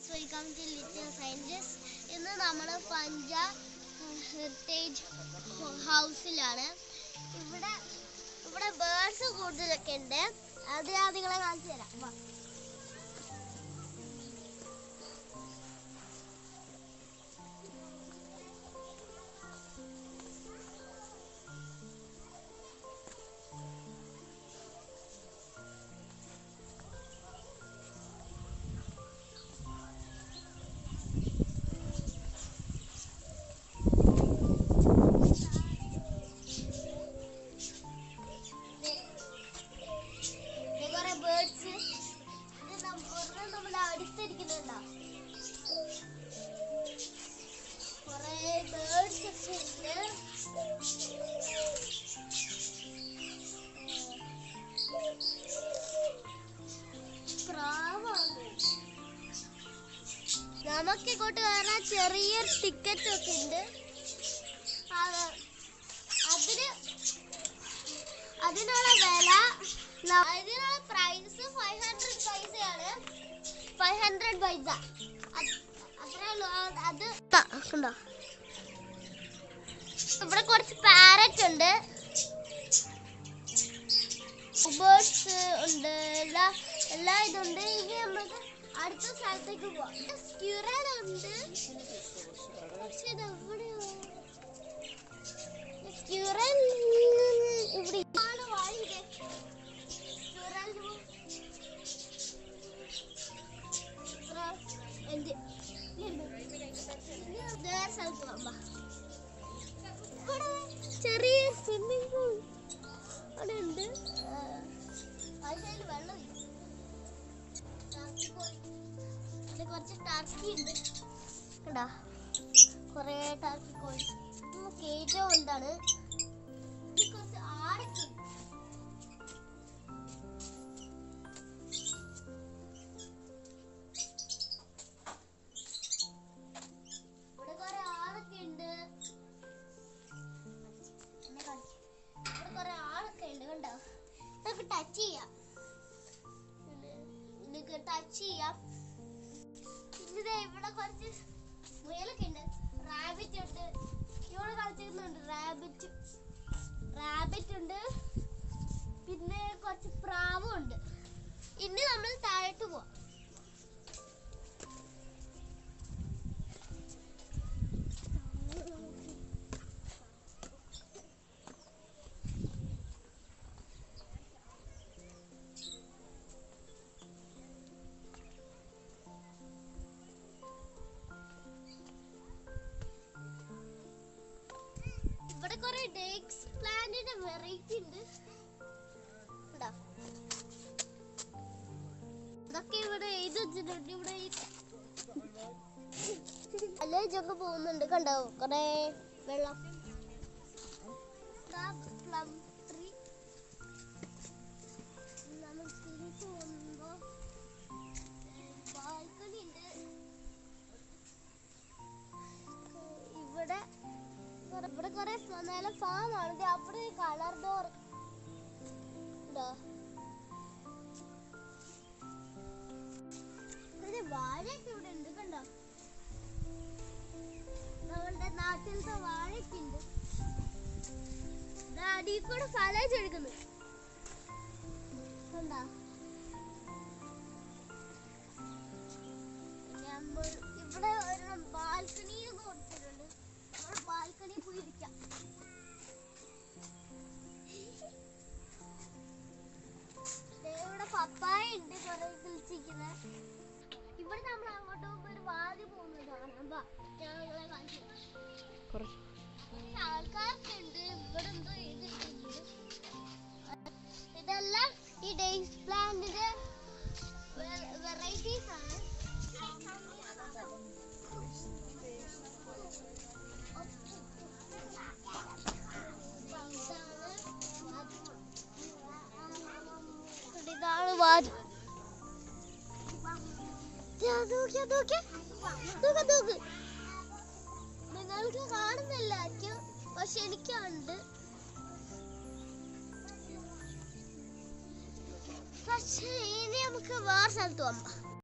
Welcome to little sciences. ഇന്ന് നമ്മൾ Punjab heritage ഹൗസിലാണ്. ഇവിടെ ബേർഡ്സ് കൂടുതലൊക്കെ ഉണ്ട്. അത് ഞാൻ നിങ്ങളെ കാണിച്ചു തരാം. നമുക്ക് ഇങ്ങോട്ട് കയറാൻ ചെറിയ ടിക്കറ്റ് ഒക്കെ ഉണ്ട്. അതിനുള്ള വില, അതിനുള്ള പ്രൈസ് 500 പൈസയാണ്. 500 പൈസ അത്രേ ഉള്ളൂ. അത് ഉണ്ടോ? ഇവിടെ കുറച്ച് പാരറ്റ് ഉണ്ട്, ബേർഡ്സ് ഉണ്ട്, എല്ലാ ഇതുണ്ട്. ഇനി നമുക്ക് അടുത്ത സ്ഥലത്തേക്ക് പോവാം. സ്ക്യൂറൽ ഉണ്ട്, പക്ഷെ ഇതെവിടെയോ സ്ക്യൂറൽ ഇവിടെ ചെറിയ സ്വിമ്മിംഗ് പൂൾ അവിടെ ഉണ്ട്. വെള്ളം കുറച്ച് ടർക്കി ഉണ്ട് കേട്ടോ, കൊറേ ടർക്കി കോഴി. കേറ്റ വലുതാണ്. കുറച്ച് ആടൊക്കെ ഉണ്ട്. ഇവിടെ കുറെ ആളൊക്കെ ഉണ്ട്. ഇവിടെ കുറെ ആളൊക്കെ ഉണ്ട് കണ്ടോ. നമുക്ക് ടച്ച് ചെയ്യാം, ടച്ച് ചെയ്യാം. പിന്നെ ഇവിടെ കുറച്ച് മുയലൊക്കെ ഉണ്ട്, റാബിറ്റ് ഉണ്ട്. ഇവിടെ കളിച്ചിരുന്നുണ്ട് റാബിറ്റ് ഉണ്ട്. പിന്നെ കുറച്ച് പ്രാവും ഉണ്ട്. ഇനി നമ്മൾ താഴോട്ട് പോവാം. ഇവിടെ കുറെ ഡേക്സ് പ്ലാന്റിന്റെ വെറൈറ്റി ഉണ്ട്. ഇതൊക്കെ ഇവിടെ എഴുതി വെച്ചിട്ടുണ്ട്. ഇവിടെ അല്ലേജൊക്കെ പോകുന്നുണ്ട് കണ്ടോ, കുറെ വെള്ളം. Plum tree. നമ്മൾ തിരിച്ചു പോകുമ്പോ ബാൽക്കണി ഉണ്ട്. ഇവിടെ കുറെ നല്ല ഫാമാണ്. അവിടെ കളർ ഡോർ ഉണ്ടോ? വാഴയൊക്കെ ഇവിടെ ഉണ്ട് കണ്ടോ. നമ്മളുടെ നാട്ടിലത്തെ വാഴയൊക്കെ ഉണ്ട്. അടിയിൽ കൂടെ ഫലം എടുക്കുന്നു കണ്ടോ. ഇവിടെ ഒരു ബാൽക്കണി കൊടുത്തിട്ടുണ്ട്. ബാൽക്കണി പോയി ഇരിക്കാം. ഇവിടെ പപ്പായ ഉണ്ട് കുറെ കിളിച്ചിരിക്കുന്നത്. ഇവിടെ നമ്മൾ അങ്ങോട്ട് പോകുമ്പോ ഒരു വാതി പോകുന്നതാണ്. ആൾക്കാരൊക്കെ ഉണ്ട്. ഇവിടെ എന്തോ ചെയ്തിട്ടുണ്ട്. ഇതെല്ലാം ഈ ഡേയ്സ് പ്ലാന്റിന്റെ വെറൈറ്റീസ് ആണ്. ഇതാണ് വാതി. നിങ്ങൾക്ക് കാണുന്നില്ലായിരിക്കും, പക്ഷെ എനിക്കുണ്ട്. പക്ഷെ ഇനി നമുക്ക് വേറെ സ്ഥലത്ത് പോകാം.